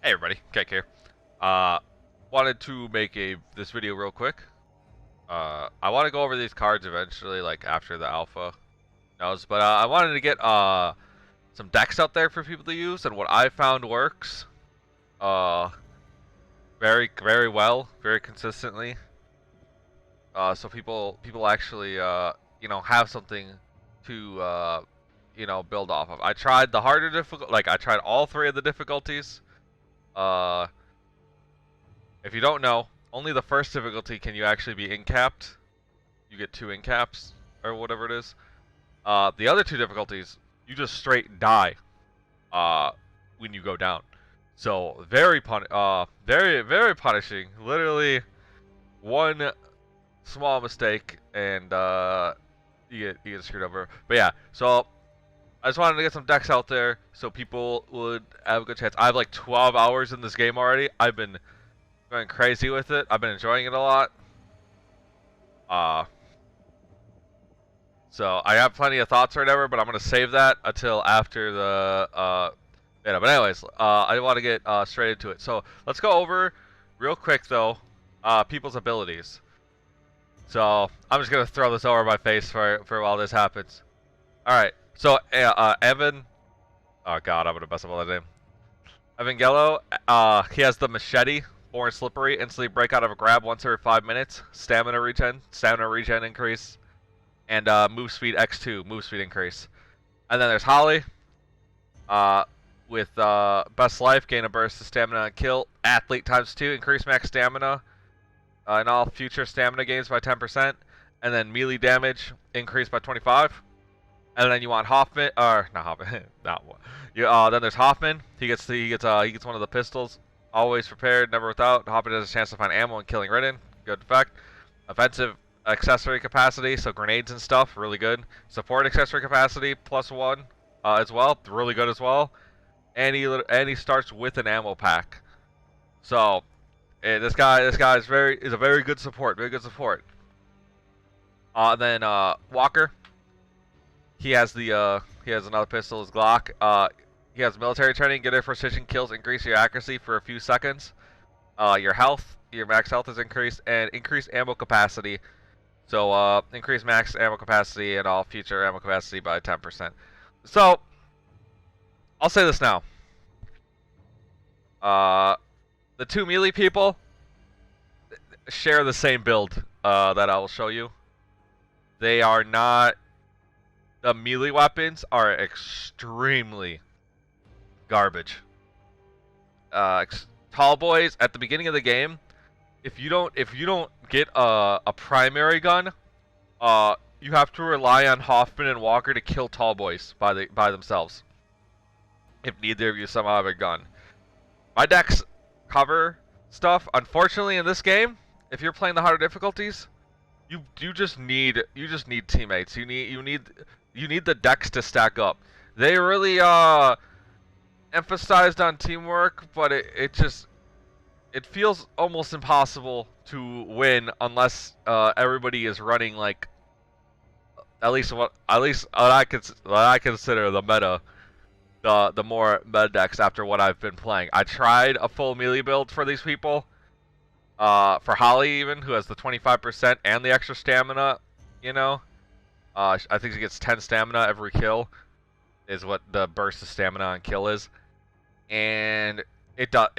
Hey everybody, Kek here. Uh, wanted to make this video real quick. I want to go over these cards eventually, like after the alpha knows. But I wanted to get some decks out there for people to use, and what I found works uh very well, very consistently. So people actually have something to build off of. I tried the harder difficult, like I tried all three of the difficulties. Uh, If you don't know, only the first difficulty can you actually be incapped. You get 2 incaps, or whatever it is. The other 2 difficulties, you just straight die when you go down. So very punishing. Literally one small mistake and you get screwed over. But yeah, so I just wanted to get some decks out there so people would have a good chance. I have like 12 hours in this game already. I've been going crazy with it. I've been enjoying it a lot. Uh, so I have plenty of thoughts or whatever, but I'm gonna save that until after the beta. But anyways, I want to get straight into it. So let's go over real quick though, people's abilities. So I'm just gonna throw this over my face for while this happens. All right. So Evan. Oh God, I'm gonna mess up all that name. Evangelo. He has the machete. Born Slippery, instantly break out of a grab once every 5 minutes. Stamina regen increase. And move speed X2, move speed increase. And then there's Holly. With Best Life, gain a burst of stamina and kill. Athlete ×2, increase max stamina. And all future stamina gains by 10%. And then melee damage, increased by 25. And then you want Hoffman, or not Hoffman, not one. Then there's Hoffman. He gets one of the pistols. Always prepared, never without. Hoffman has a chance to find ammo and killing Ridden. Good effect. Offensive accessory capacity, so grenades and stuff, really good. Support accessory capacity, +1 as well, really good as well. And he starts with an ammo pack. So this guy is a very good support, very good support. Then Walker, he has another pistol, his Glock. He has military training, get air precision kills, increase your accuracy for a few seconds. Your health, your max health is increased, and increased ammo capacity. So increase max ammo capacity and all future ammo capacity by 10%. So I'll say this now. The 2 melee people share the same build that I will show you. They are not. The melee weapons are extremely garbage. Tall boys at the beginning of the game, if you don't get a primary gun, you have to rely on Hoffman and Walker to kill tall boys by themselves. If neither of you somehow have a gun, my decks cover stuff. Unfortunately, in this game, if you're playing the harder difficulties, you just need teammates. You need the decks to stack up. They really emphasized on teamwork, but it feels almost impossible to win unless everybody is running like at least what I consider the meta, the more meta decks after what I've been playing. I tried a full melee build for these people, for Holly even, who has the 25% and the extra stamina. I think she gets 10 stamina every kill, is what the burst of stamina on kill is. And it doesn't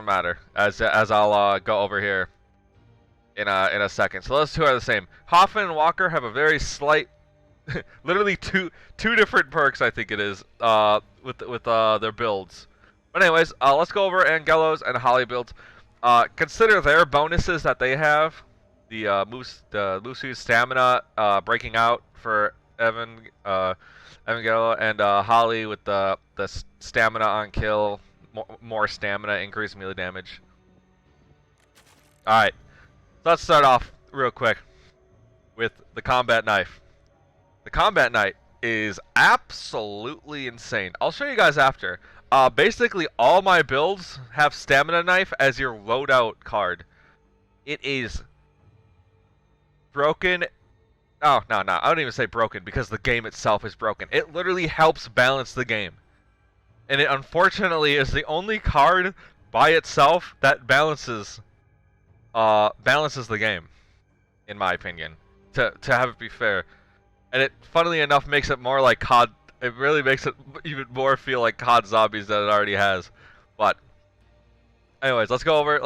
matter, as I'll go over here in a second. So those 2 are the same. Hoffman and Walker have a very slight, literally two different perks, I think it is, with their builds. But anyways, let's go over Angelo's and Holly builds. Consider their bonuses that they have. The Musu's stamina breaking out for Evangelo, and Holly with the stamina on kill, more stamina, increased melee damage. Alright, so let's start off real quick with the combat knife. The combat knife is absolutely insane. I'll show you guys after. Basically, all my builds have stamina knife as your loadout card. It is broken. Oh, no, I don't even say broken because the game itself is broken. It literally helps balance the game. and it unfortunately is the only card by itself that balances the game, in my opinion. To have it be fair, and it funnily enough makes it more like COD. It really makes it even more feel like COD Zombies than it already has. But anyways, let's go over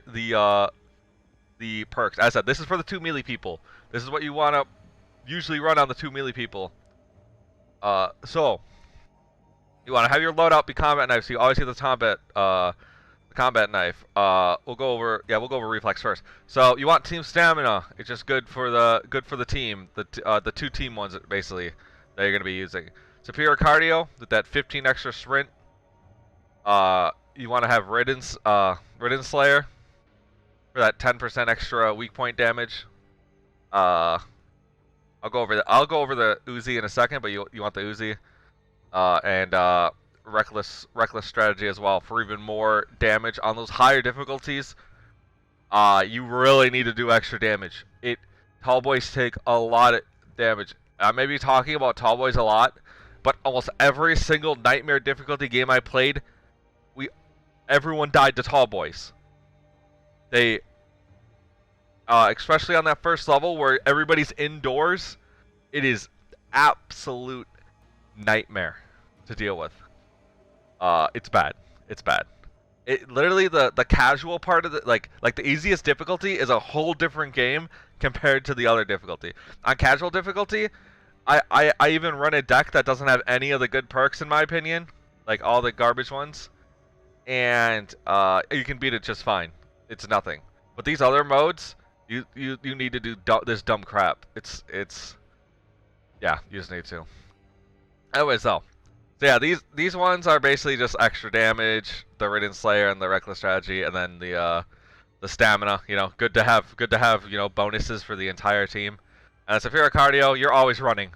the perks. As I said, this is for the 2 melee people. This is what you want to usually run on the 2 melee people. So you want to have your loadout be combat knife, so you always get the combat knife. We'll go over reflex first. So you want team stamina. It's just good for the team. The 2 team ones basically that you're gonna be using. Superior cardio with that 15 extra sprint. You want to have ridden slayer for that 10% extra weak point damage. I'll go over the Uzi in a second, but you want the Uzi. And reckless strategy as well for even more damage on those higher difficulties. You really need to do extra damage. Tall boys take a lot of damage. I may be talking about tall boys a lot, but almost every single nightmare difficulty game I played, everyone died to tall boys. They especially on that first level where everybody's indoors, it is absolute nightmare to deal with. It's bad. It's bad. It literally the casual part of like the easiest difficulty is a whole different game compared to the other difficulty. On casual difficulty, I even run a deck that doesn't have any of the good perks in my opinion, like all the garbage ones, and you can beat it just fine. It's nothing. But these other modes, you need to do this dumb crap. Yeah, you just need to. Anyways, though. So yeah, these ones are basically just extra damage, the Ridden Slayer and the Reckless Strategy, and then the stamina. You know, good to have bonuses for the entire team. And Superior Cardio, you're always running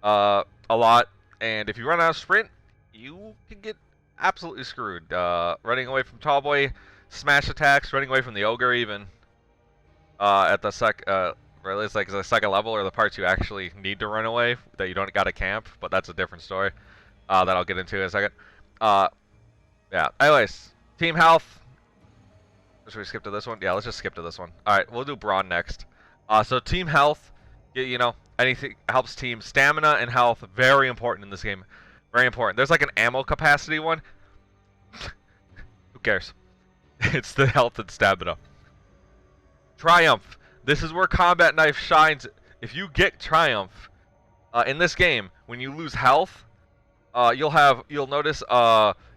a lot, and if you run out of sprint, you can get absolutely screwed. Running away from Tallboy, smash attacks, running away from the Ogre even at the really it's like the second level or the parts you actually need to run away that you don't got to camp, but that's a different story. That I'll get into in a second. Yeah. Anyways, team health. Should we skip to this one? Yeah, let's just skip to this one. All right, we'll do Brawn next. So team health, anything helps team stamina and health. Very important in this game. Very important. There's like an ammo capacity one. Who cares? It's the health and stamina. Triumph. This is where combat knife shines. If you get Triumph in this game, when you lose health, you'll notice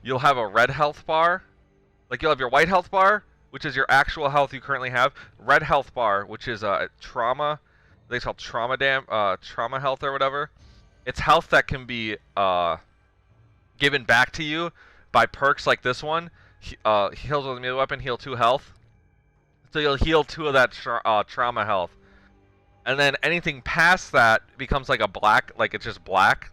you'll have a red health bar. Like you'll have your white health bar, which is your actual health you currently have. Red health bar, which is trauma. They call trauma health or whatever. It's health that can be given back to you by perks like this one. Heals with a melee weapon, heal 2 health. So you'll heal 2 of that trauma health. And then anything past that becomes like a black, like it's just black.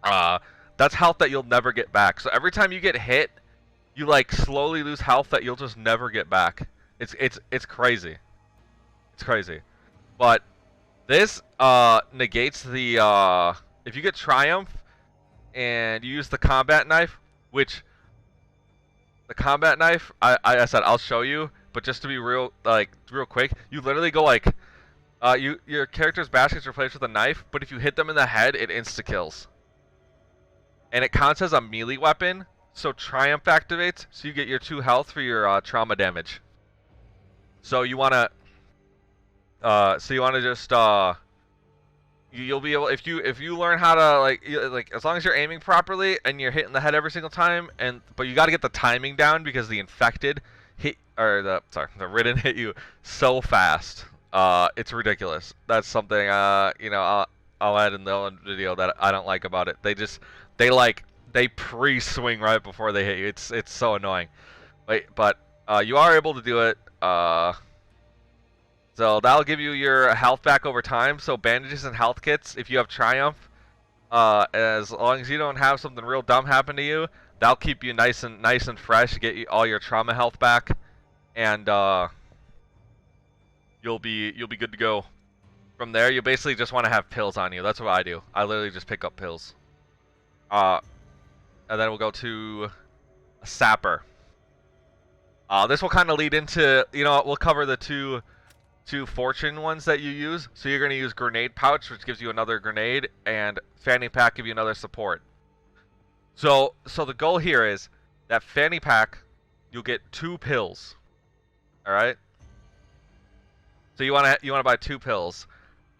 That's health that you'll never get back. So every time you get hit, you like slowly lose health that you'll just never get back. It's crazy. It's crazy. But this negates the if you get Triumph and you use the combat knife, which the combat knife I said I'll show you, but just to be real quick, you literally go like your character's bash gets replaced with a knife, but if you hit them in the head, it insta kills. And it counts as a melee weapon, so Triumph activates, so you get your 2 health for your trauma damage. So you wanna just you'll be able if you learn how to like as long as you're aiming properly and you're hitting the head every single time, but you got to get the timing down because the infected hit the ridden hit you so fast. It's ridiculous. That's something I'll add in the other video that I don't like about it. They pre-swing right before they hit you. It's so annoying. But you are able to do it. So that'll give you your health back over time. So bandages and health kits, if you have Triumph, as long as you don't have something real dumb happen to you, that'll keep you nice and fresh, get you all your trauma health back, and you'll be good to go. From there, you basically just want to have pills on you. That's what I do. I literally just pick up pills. and then we'll go to a sapper. This will kind of lead into, we'll cover the two fortune ones that you use. So you're going to use grenade pouch, which gives you another grenade, and fanny pack give you another support. So the goal here is that fanny pack, you'll get 2 pills. All right. So you want to buy 2 pills,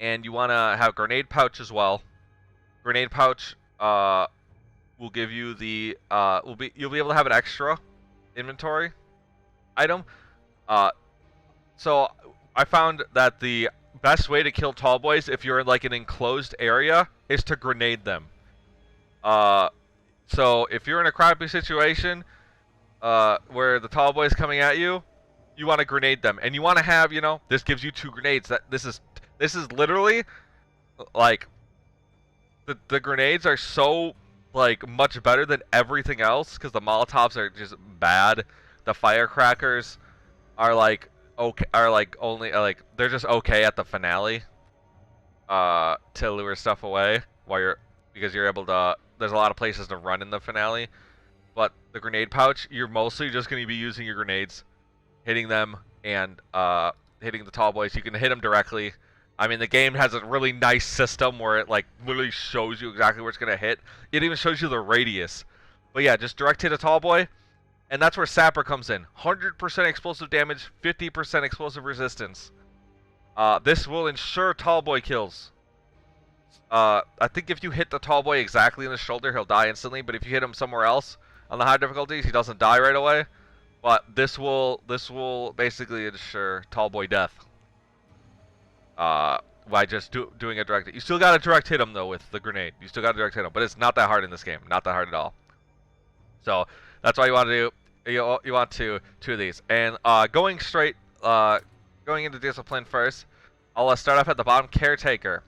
and you want to have grenade pouch as well. Grenade pouch will give you the you'll be able to have an extra inventory item. So I found that the best way to kill tall boys if you're in like an enclosed area is to grenade them. So if you're in a crappy situation where the tall boy is coming at you, you want to grenade them, and you want to have, this gives you 2 grenades. This is literally like the grenades are so like much better than everything else because the Molotovs are just bad. The firecrackers are like okay, they're just okay at the finale to lure stuff away because you're able to. There's a lot of places to run in the finale, but the grenade pouch, you're mostly just going to be using your grenades, hitting them and hitting the tall boys. You can hit them directly. I mean, the game has a really nice system where it like literally shows you exactly where it's gonna hit. It even shows you the radius. But yeah, just direct hit a tall boy, and that's where Sapper comes in. 100% explosive damage, 50% explosive resistance. This will ensure tall boy kills. I think if you hit the tall boy exactly in the shoulder, he'll die instantly. But if you hit him somewhere else on the high difficulties, he doesn't die right away. But this will basically ensure tall boy death. By just doing a direct hit. You still got to direct hit him though with the grenade. You still got to direct hit him, but it's not that hard in this game. Not that hard at all. So that's why you want to do. You want to 2 of these, and going into discipline first. I'll start off at the bottom. Caretaker.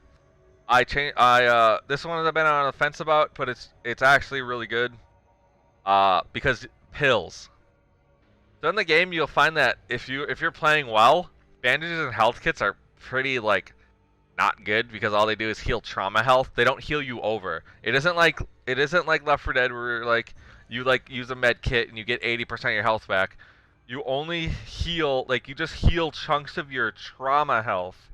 This one I've been on the fence about, but it's actually really good. Because pills. So in the game, you'll find that if you're playing well, bandages and health kits are pretty like not good because all they do is heal trauma health. They don't heal you over. It isn't like Left 4 Dead where like you like use a med kit and you get 80% of your health back. You only heal you just heal chunks of your trauma health.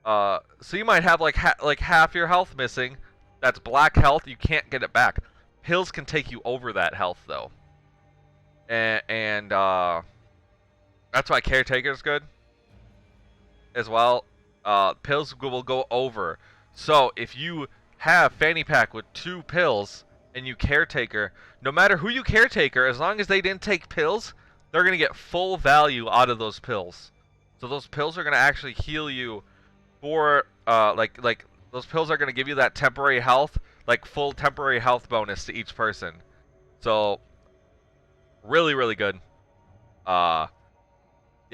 So you might have like half your health missing. That's black health. You can't get it back. Pills can take you over that health though. And that's why Caretaker is good as well. Pills will go over. So if you have fanny pack with 2 pills and you Caretaker, no matter who you Caretaker, as long as they didn't take pills, they're gonna get full value out of those pills. So those pills are gonna actually heal you for like those pills are gonna give you that temporary health, like full temporary health bonus to each person. So really, really good.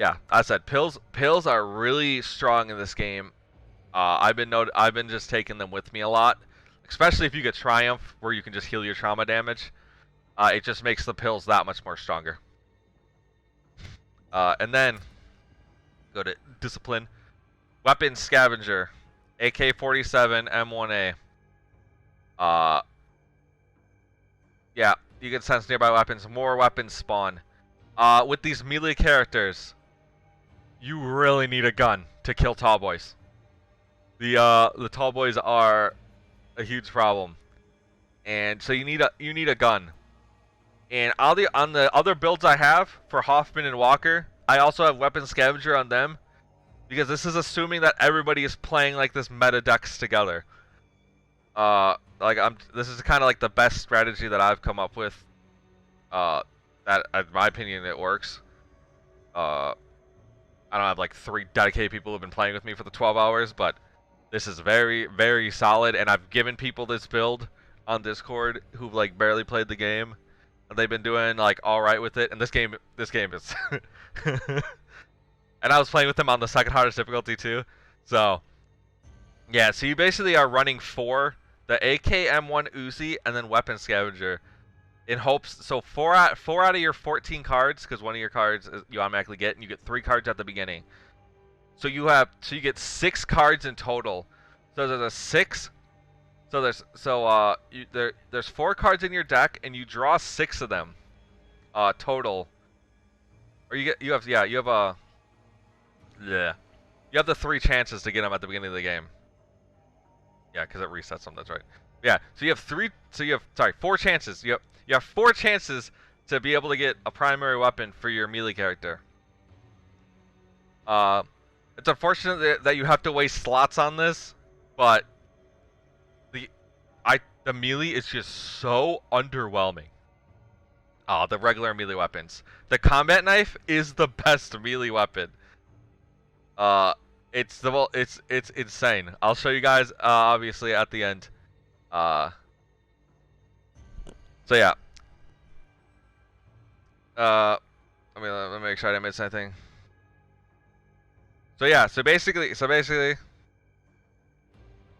Yeah, I said pills are really strong in this game. I've been just taking them with me a lot, especially if you get Triumph, where you can just heal your trauma damage. It just makes the pills that much more stronger. And then go to discipline, weapon scavenger, AK-47 M1A. Yeah, you can sense nearby weapons. More weapons spawn. With these melee characters, you really need a gun to kill tall boys. The tall boys are a huge problem, and so you need a gun. And on the other builds I have for Hoffman and Walker, I also have weapon scavenger on them, because this is assuming that everybody is playing like this meta decks together. This is kind of like the best strategy that I've come up with. That, in my opinion, it works. I don't have like 3 dedicated people who've been playing with me for the 12 hours, but this is very, very solid. And I've given people this build on Discord who've like barely played the game, and they've been doing like all right with it. And this game is. And I was playing with them on the second hardest difficulty too. So yeah, so you basically are running 4, the AK, M1 Uzi, and then weapon scavenger. In hopes, so 4 out of your 14 cards, because one of your cards you automatically get, and you get 3 cards at the beginning. So you get 6 cards in total. So there's a 6 there's 4 cards in your deck, and you draw 6 of them, total. Or you have yeah, you have the 3 chances to get them at the beginning of the game. Yeah, because it resets them. That's right. Yeah, so you have 4 chances. You have 4 chances to be able to get a primary weapon for your melee character. It's unfortunate that you have to waste slots on this, but the melee is just so underwhelming. The regular melee weapons. The combat knife is the best melee weapon. It's insane. I'll show you guys obviously at the end. So yeah. Let me make sure I didn't miss anything. So yeah, so basically,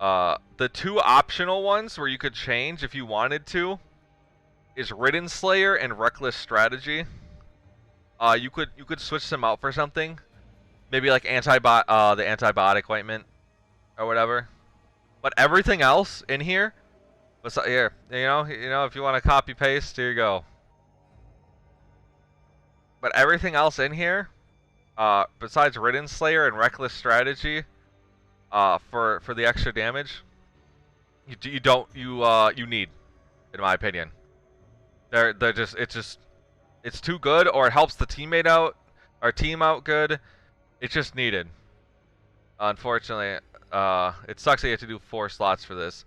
the 2 optional ones where you could change if you wanted to is Ridden Slayer and Reckless Strategy. You could switch them out for something, maybe like the antibiotic ointment or whatever. But everything else in here, here, you know, if you want to copy paste, here you go. But everything else in here, besides Ridden Slayer and Reckless Strategy, for the extra damage, you need, in my opinion. It's too good, or it helps the team out good. It's just needed. Unfortunately, it sucks that you have to do 4 slots for this.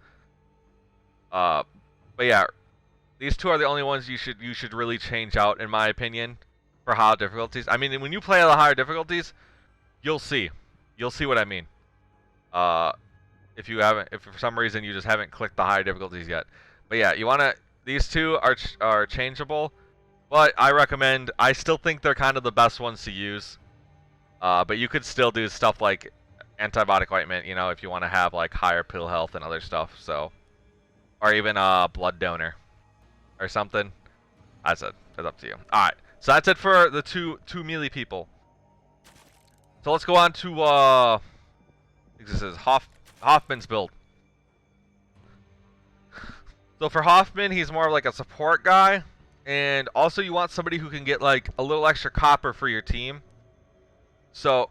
But yeah, these 2 are the only ones you should really change out, in my opinion, for high difficulties. I mean, when you play at the higher difficulties, you'll see what I mean. If for some reason you just haven't clicked the higher difficulties yet. But yeah, these 2 are changeable, but I still think they're kind of the best ones to use. But you could still do stuff like antibiotic ointment, you know, if you want to have like higher pill health and other stuff. So, or even blood donor or something. That's up to you. All right, so that's it for the two melee people. So let's go on to this is Hoffman's build. So for Hoffman, he's more of like a support guy, and also you want somebody who can get like a little extra copper for your team. So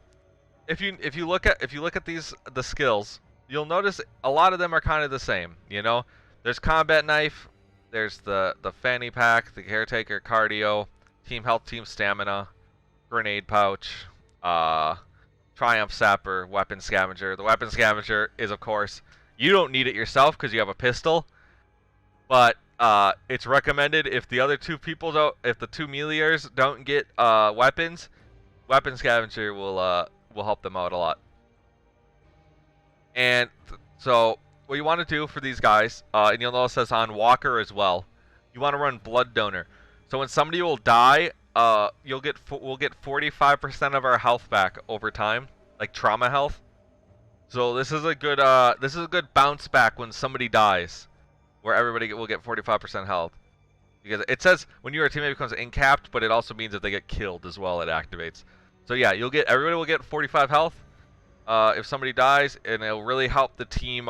if you look at the skills, you'll notice a lot of them are kind of the same. You know, there's combat knife, there's the fanny pack, the caretaker cardio, team health, team stamina, grenade pouch, triumph sapper, weapon scavenger. The weapon scavenger is, of course, you don't need it yourself because you have a pistol, but it's recommended if the other 2 people if the 2 meleeers don't get weapons, weapon scavenger will help them out a lot. And so what you want to do for these guys, and you'll notice this on Walker as well, you want to run blood donor. So when somebody will die, we'll get 45% of our health back over time, like trauma health. So this is a good bounce back when somebody dies, where everybody will get 45% health. Because it says when your teammate becomes incapped, but it also means if they get killed as well, it activates. So yeah, everybody will get 45 health if somebody dies, and it'll really help the team,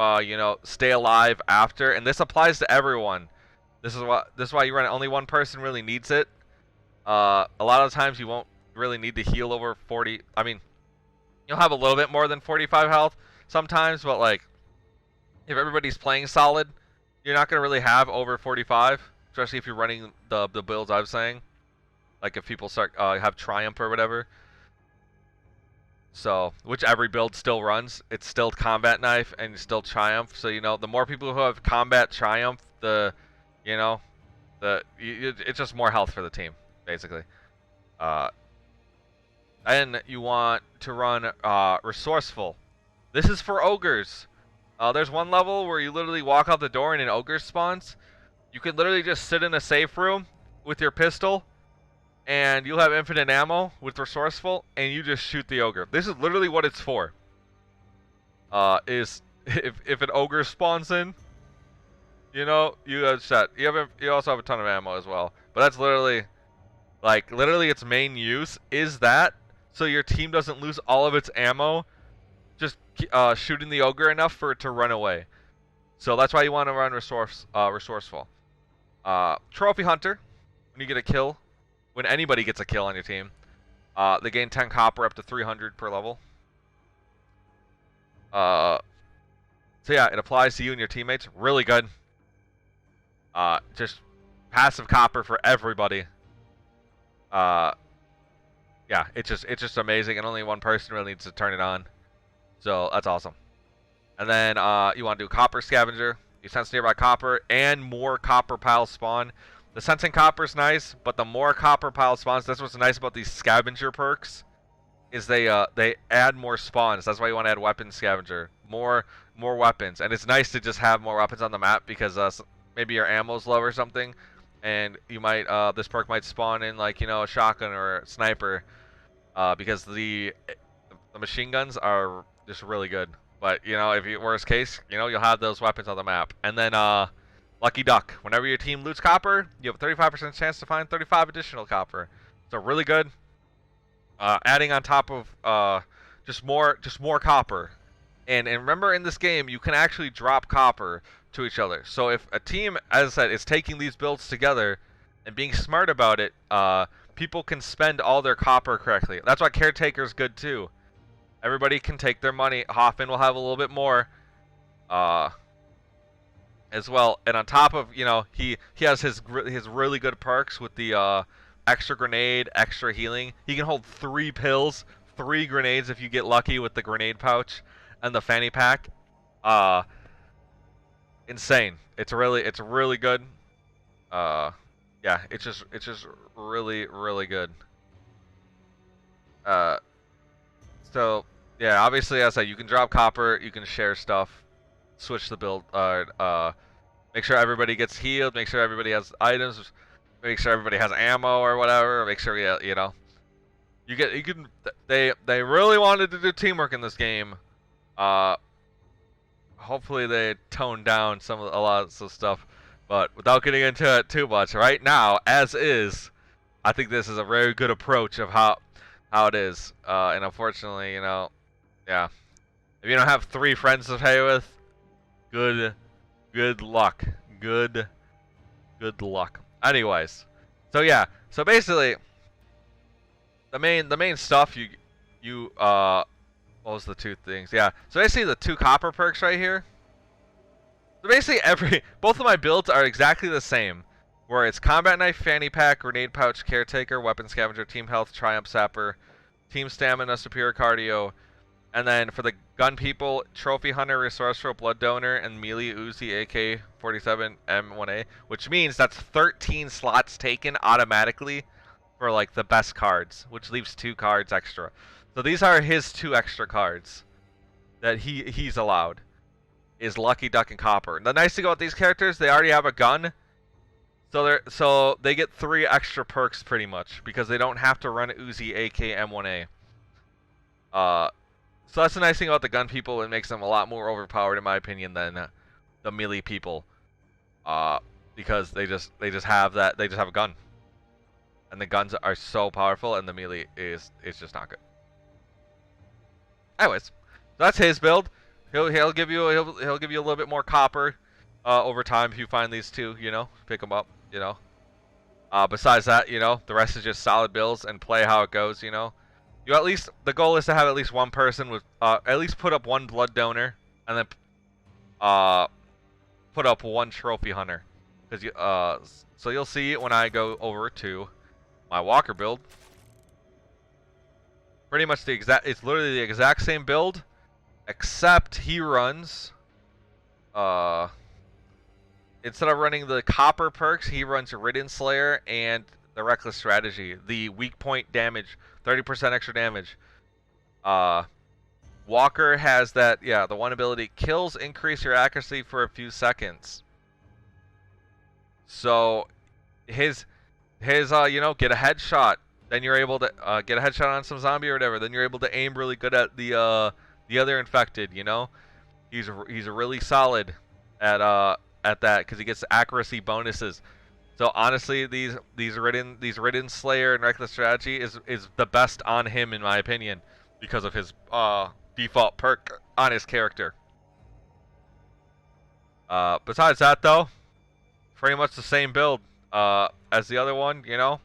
stay alive after. And this applies to everyone. This is why you run it. Only one person really needs it. A lot of times you won't really need to heal over 40. I mean, you'll have a little bit more than 45 health sometimes, but like if everybody's playing solid, you're not gonna really have over 45, especially if you're running the builds I was saying. Like if people start have triumph or whatever. So, which every build still runs. It's still combat knife and still triumph. So, you know, the more people who have combat triumph, it's just more health for the team, basically. And you want to run resourceful. This is for ogres. There's one level where you literally walk out the door and an ogre spawns. You can literally just sit in a safe room with your pistol, and you'll have infinite ammo with resourceful, and you just shoot the ogre. This is literally what it's for. Is if an ogre spawns in, you know, you set. You also have a ton of ammo as well. But that's literally its main use is that, so your team doesn't lose all of its ammo just shooting the ogre enough for it to run away. So that's why you want to run resourceful. Trophy Hunter, when you get a kill, when anybody gets a kill on your team, they gain 10 copper up to 300 per level. So yeah, it applies to you and your teammates. Really good. Just passive copper for everybody. Yeah, it's just amazing, and only one person really needs to turn it on. So that's awesome. And then you want to do copper scavenger. You sense nearby copper, and more copper piles spawn. The sensing copper is nice, but the more copper pile spawns, that's what's nice about these scavenger perks, is they add more spawns. That's why you want to add weapon scavenger, more weapons, and it's nice to just have more weapons on the map because maybe your ammo's low or something, and you might this perk might spawn in like a shotgun or a sniper, because the machine guns are just really good. But if you worst case, you'll have those weapons on the map. And then Lucky Duck. Whenever your team loots copper, you have a 35% chance to find 35 additional copper. So really good. Adding on top of just more copper. And remember, in this game, you can actually drop copper to each other. So if a team, as I said, is taking these builds together and being smart about it, people can spend all their copper correctly. That's why Caretaker's good too. Everybody can take their money. Hoffman will have a little bit more as well. And on top of, he has his really good perks with the extra grenade, extra healing. He can hold 3 pills, 3 grenades if you get lucky with the grenade pouch and the fanny pack. Insane. It's really good. Yeah, it's just really good. So yeah, obviously, as I said, you can drop copper, you can share stuff, switch the build, make sure everybody gets healed, make sure everybody has items, make sure everybody has ammo or whatever, make sure they really wanted to do teamwork in this game. Hopefully they toned down a lot of stuff, but without getting into it too much, right now, as is, I think this is a very good approach of how it is. And unfortunately, yeah, if you don't have 3 friends to play with, good luck. Good luck. Anyways, so yeah, so basically, the main stuff what was the 2 things? Yeah, so basically the 2 copper perks right here. So basically both of my builds are exactly the same, where it's combat knife, fanny pack, grenade pouch, caretaker, weapon scavenger, team health, triumph sapper, team stamina, superior cardio, and then for the gun people, trophy hunter, resourceful, blood donor, and melee Uzi AK-47 M1A, which means that's 13 slots taken automatically for like the best cards, which leaves 2 cards extra. So these are his 2 extra cards that he's allowed, is Lucky Duck and Copper. And the nice thing about these characters, they already have a gun, so they get 3 extra perks pretty much because they don't have to run Uzi AK M1A. So that's the nice thing about the gun people. It makes them a lot more overpowered, in my opinion, than the melee people, because they just have that. They just have a gun, and the guns are so powerful, and the melee is just not good. Anyways, so that's his build. He'll give you a little bit more copper over time if you find these 2. Pick them up. Besides that, the rest is just solid builds and play how it goes. You at least, the goal is to have at least one person with at least put up 1 blood donor, and then put up 1 trophy hunter, because so you'll see when I go over to my walker build. Pretty much it's literally the exact same build, except he runs instead of running the copper perks, he runs Ridden Slayer and the Reckless Strategy, the weak point damage, 30% extra damage. Walker has that, the one ability, kills increase your accuracy for a few seconds. So his get a headshot, then you're able to get a headshot on some zombie or whatever, then you're able to aim really good at the other infected. He's really solid at that because he gets accuracy bonuses. So honestly, these Ridden Slayer and Reckless Strategy is the best on him, in my opinion, because of his default perk on his character. Besides that, though, pretty much the same build as the other one. You know,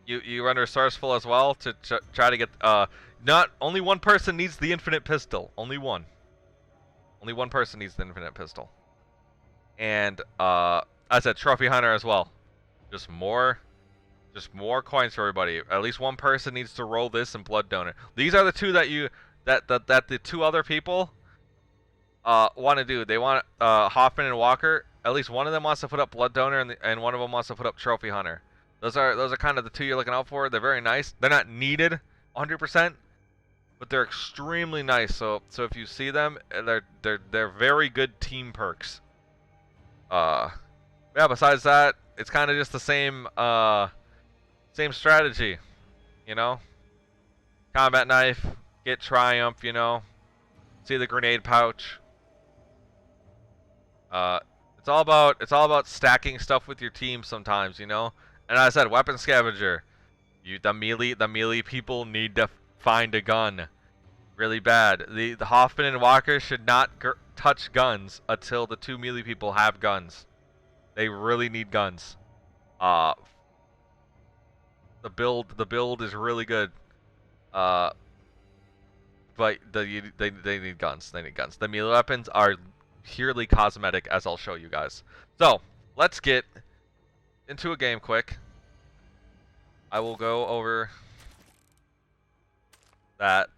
you run resourceful as well to try to get. Not only one person needs the infinite pistol. Only one. Only one person needs the infinite pistol. And I said trophy hunter as well. Just more coins for everybody. At least one person needs to roll this and blood donor. These are the two that the two other people want to do. They want Hoffman and Walker. At least one of them wants to put up blood donor, and one of them wants to put up trophy hunter. Those are kind of the two you're looking out for. They're very nice. They're not needed 100%, but they're extremely nice. So if you see them, they're very good team perks. Yeah. Besides that, it's kind of just the same same strategy, you know. Combat knife, get triumph, you know. See the grenade pouch. It's all about stacking stuff with your team sometimes, you know. And as I said, weapon scavenger. The melee people need to find a gun really bad. The Hoffman and Walker should not touch guns until the two melee people have guns. They really need guns. The build is really good. But they need guns. They need guns. The melee weapons are purely cosmetic, as I'll show you guys. So let's get into a game quick. I will go over that.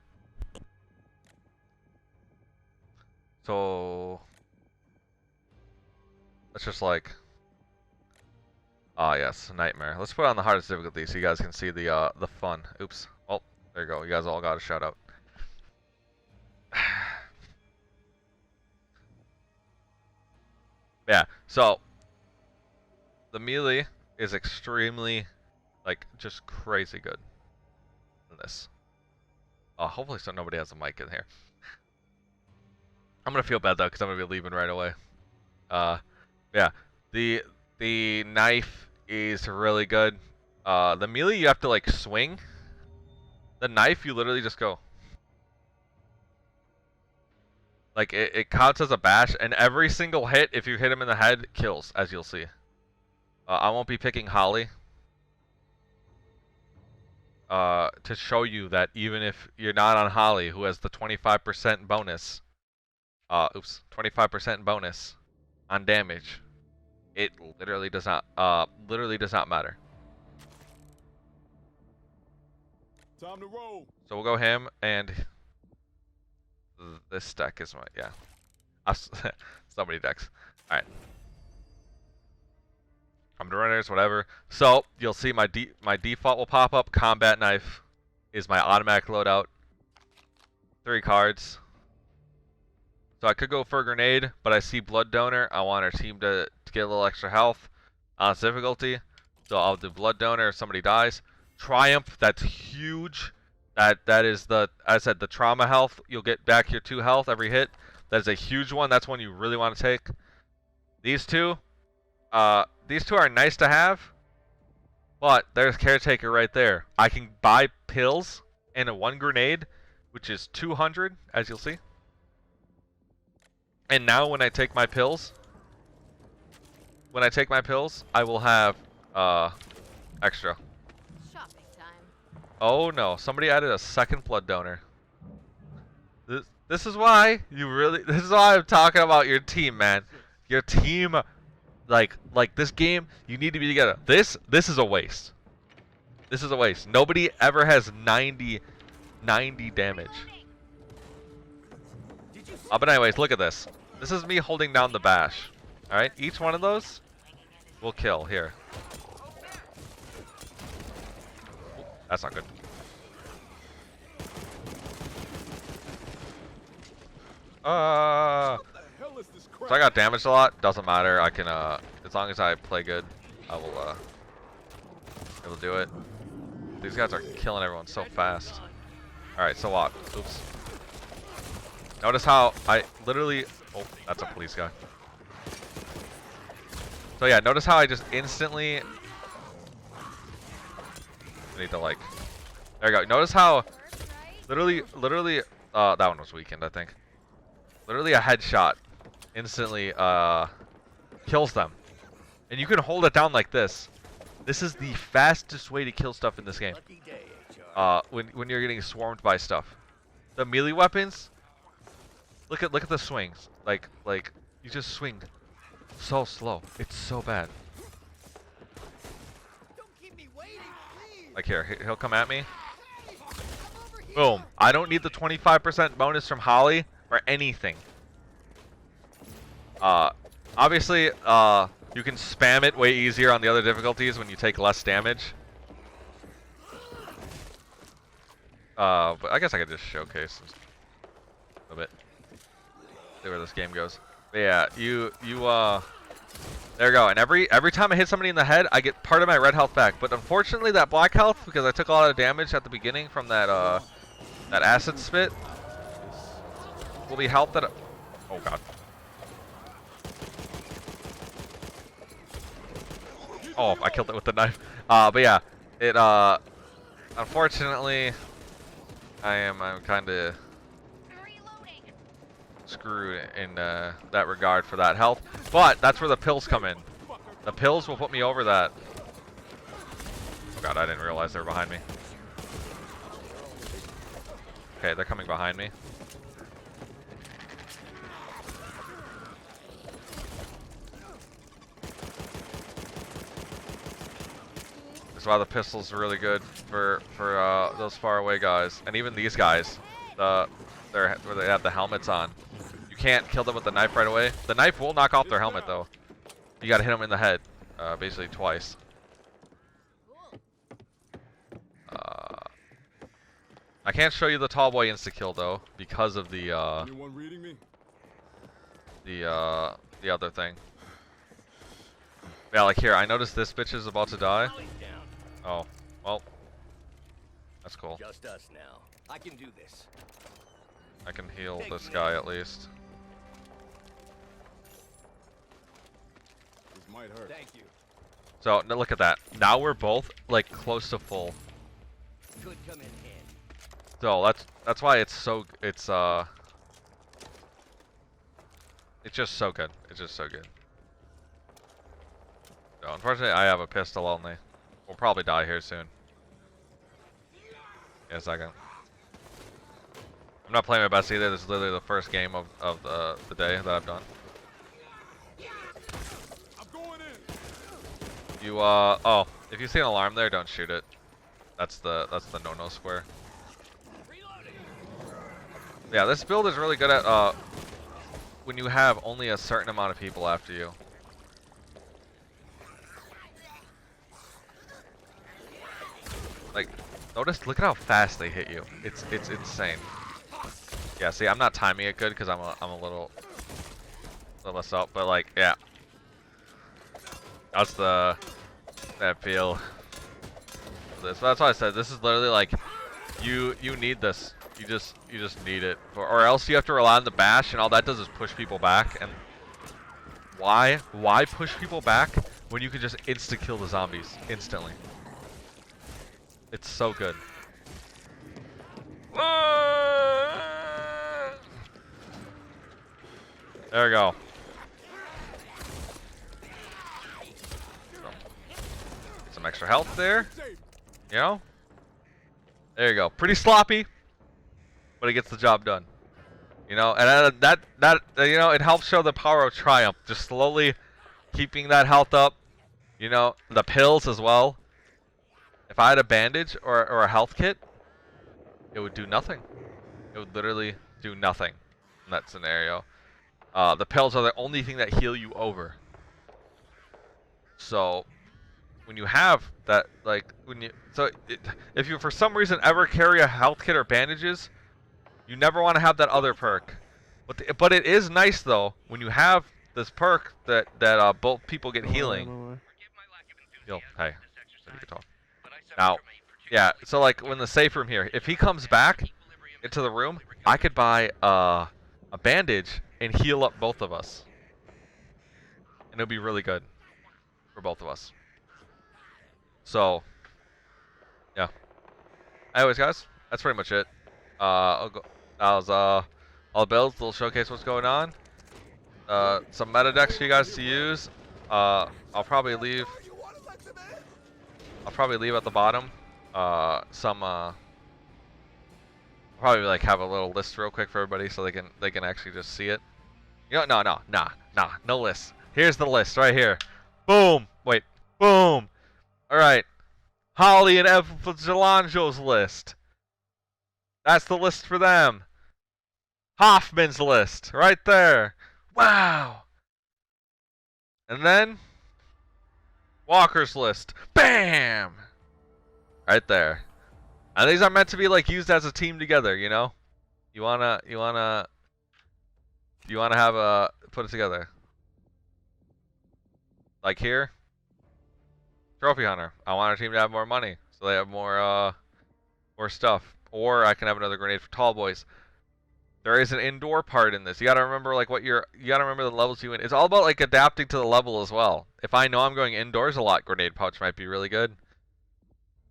So let's just like, yes, nightmare. Let's put on the hardest difficulty so you guys can see the fun. Oops. Oh, there you go. You guys all got a shout out. Yeah. So the melee is extremely, like, just crazy good in this. Hopefully nobody has a mic in here. I'm gonna feel bad though, because I'm gonna be leaving right away. Yeah. The knife is really good. The melee you have to like swing. The knife you literally just go. Like it counts as a bash, and every single hit, if you hit him in the head, kills, as you'll see. I won't be picking Holly. To show you that even if you're not on Holly, who has the 25% bonus, 25% bonus on damage, it literally does not matter. Time to roll. So we'll go him, and this deck is my so many decks. All right. I'm the runners, whatever. So you'll see my default will pop up. Combat knife is my automatic loadout. 3 cards. So I could go for a grenade, but I see blood donor. I want our team to get a little extra health on difficulty. So I'll do blood donor if somebody dies. Triumph, that's huge. That is as I said, the trauma health. You'll get back your 2 health every hit. That is a huge one. That's one you really want to take. These two are nice to have, but there's caretaker right there. I can buy pills and a 1 grenade, which is 200, as you'll see. And now when I take my pills, I will have extra. Shopping time. Oh no, somebody added a second blood donor. This is why this is why I'm talking about your team, man. Your team, like this game, you need to be together. This is a waste. This is a waste. Nobody ever has 90 damage. But anyways, look at this. This is me holding down the bash. Alright, each one of those will kill. Here. That's not good. So I got damaged a lot. Doesn't matter. I can, as long as I play good, I will, it'll do it. These guys are killing everyone so fast. Alright, so what? Oops. Notice how I literally... Oh, that's a police guy. So yeah, notice how I just instantly... I need to like... There you go. Notice how... Literally... that one was weakened, I think. Literally a headshot instantly kills them. And you can hold it down like this. This is the fastest way to kill stuff in this game. When you're getting swarmed by stuff. The melee weapons, look at the swings. Like you just swing so slow. It's so bad. Don't keep me waiting, please. Like here, he'll come at me. Boom. I don't need the 25% bonus from Holly or anything. Obviously, you can spam it way easier on the other difficulties when you take less damage. But I guess I could just showcase a bit. See where this game goes. But yeah, there we go. And every time I hit somebody in the head, I get part of my red health back. But unfortunately, that black health, because I took a lot of damage at the beginning from that that acid spit, will be helped at. Oh god. Oh, I killed it with the knife. But yeah, it unfortunately, I'm kind of screwed in that regard for that health. But that's where the pills come in. The pills will put me over that. Oh god, I didn't realize they were behind me. Okay, they're coming behind me. That's why the pistol's really good for those far away guys, and even these guys, where they have the helmets on. You can't kill them with the knife right away. The knife will knock off their helmet though. You gotta hit them in the head, basically twice. I can't show you the tall boy insta kill though because of the Anyone reading me? the other thing. Yeah, like here, I noticed this bitch is about to die. Oh, well, that's cool. Just us now. I can do this. I can heal this guy at least. This might hurt. Thank you. So now look at that. Now we're both like close to full. Could come in handy. So that's why it's so it's just so good. It's just so good. So unfortunately, I have a pistol only. We'll probably die here soon. In a second. I'm not playing my best either. This is literally the first game of the day that I've done. I'm going in. You oh, if you see an alarm there, don't shoot it. That's the no square. Yeah, this build is really good at when you have only a certain amount of people after you. Like, notice, look at how fast they hit you. It's insane. Yeah, see, I'm not timing it good because I'm a little less up, but like, yeah, that's that feel. This, that's why I said this is literally like, you need this. You just need it, or else you have to rely on the bash, and all that does is push people back. And why push people back when you can just insta kill the zombies instantly? It's so good. There we go. Get some extra health there. You know? There you go. Pretty sloppy, but it gets the job done. You know, and that you know, it helps show the power of triumph. Just slowly keeping that health up. You know, the pills as well. If I had a bandage or a health kit, it would do nothing. It would literally do nothing in that scenario. The pills are the only thing that heal you over. So when you have that, like if you for some reason ever carry a health kit or bandages, you never want to have that other perk. But it is nice though when you have this perk that both people get healing. Yo, hey, you can talk. Now, yeah, so like when the safe room here, if he comes back into the room, I could buy a bandage and heal up both of us. And it'll be really good for both of us. So, yeah. Anyways, guys, that's pretty much it. That was all the builds. Little showcase what's going on. some meta decks for you guys to use. I'll probably leave. I'll probably leave at the bottom. I'll probably like have a little list real quick for everybody so they can actually just see it. You know, no list. Here's the list right here. Boom. Wait. Boom. All right. Holly and Evangelanjo's list. That's the list for them. Hoffman's list right there. Wow. And then Walker's list. Bam. Right there. And these are meant to be like used as a team together, you know? You wanna have a put it together. Like here, Trophy Hunter. I want our team to have more money, so they have more stuff. Or I can have another grenade for tall boys. There is an indoor part in this. You gotta remember like you gotta remember the levels you win. It's all about like adapting to the level as well. If I know I'm going indoors a lot, grenade pouch might be really good.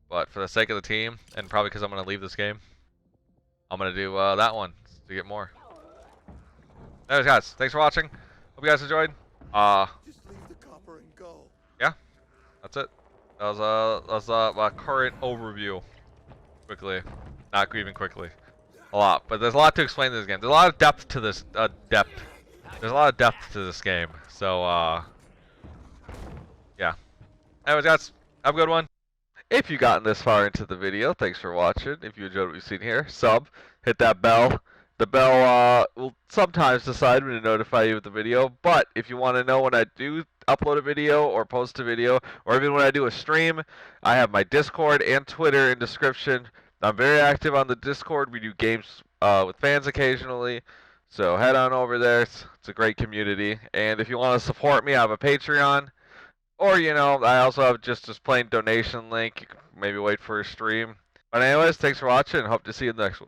But for the sake of the team, and probably because I'm gonna leave this game, I'm gonna do that one to get more. Anyways, guys, thanks for watching. Hope you guys enjoyed. Just leave the copper and go. Yeah, that's it. That was a current overview. Quickly, not even quickly. A lot, but there's a lot to explain in this game. There's a lot of depth to this There's a lot of depth to this game. So yeah. Anyways, guys, have a good one. If you've gotten this far into the video, thanks for watching. If you enjoyed what you've seen here, sub, hit that bell. The bell will sometimes decide when to notify you with the video, but if you want to know when I do upload a video or post a video, or even when I do a stream, I have my Discord and Twitter in description. I'm very active on the Discord. We do games with fans occasionally, so head on over there. It's a great community. And if you want to support me, I have a Patreon. Or, you know, I also have just plain donation link. You can maybe wait for a stream. But anyways, thanks for watching. Hope to see you in the next one.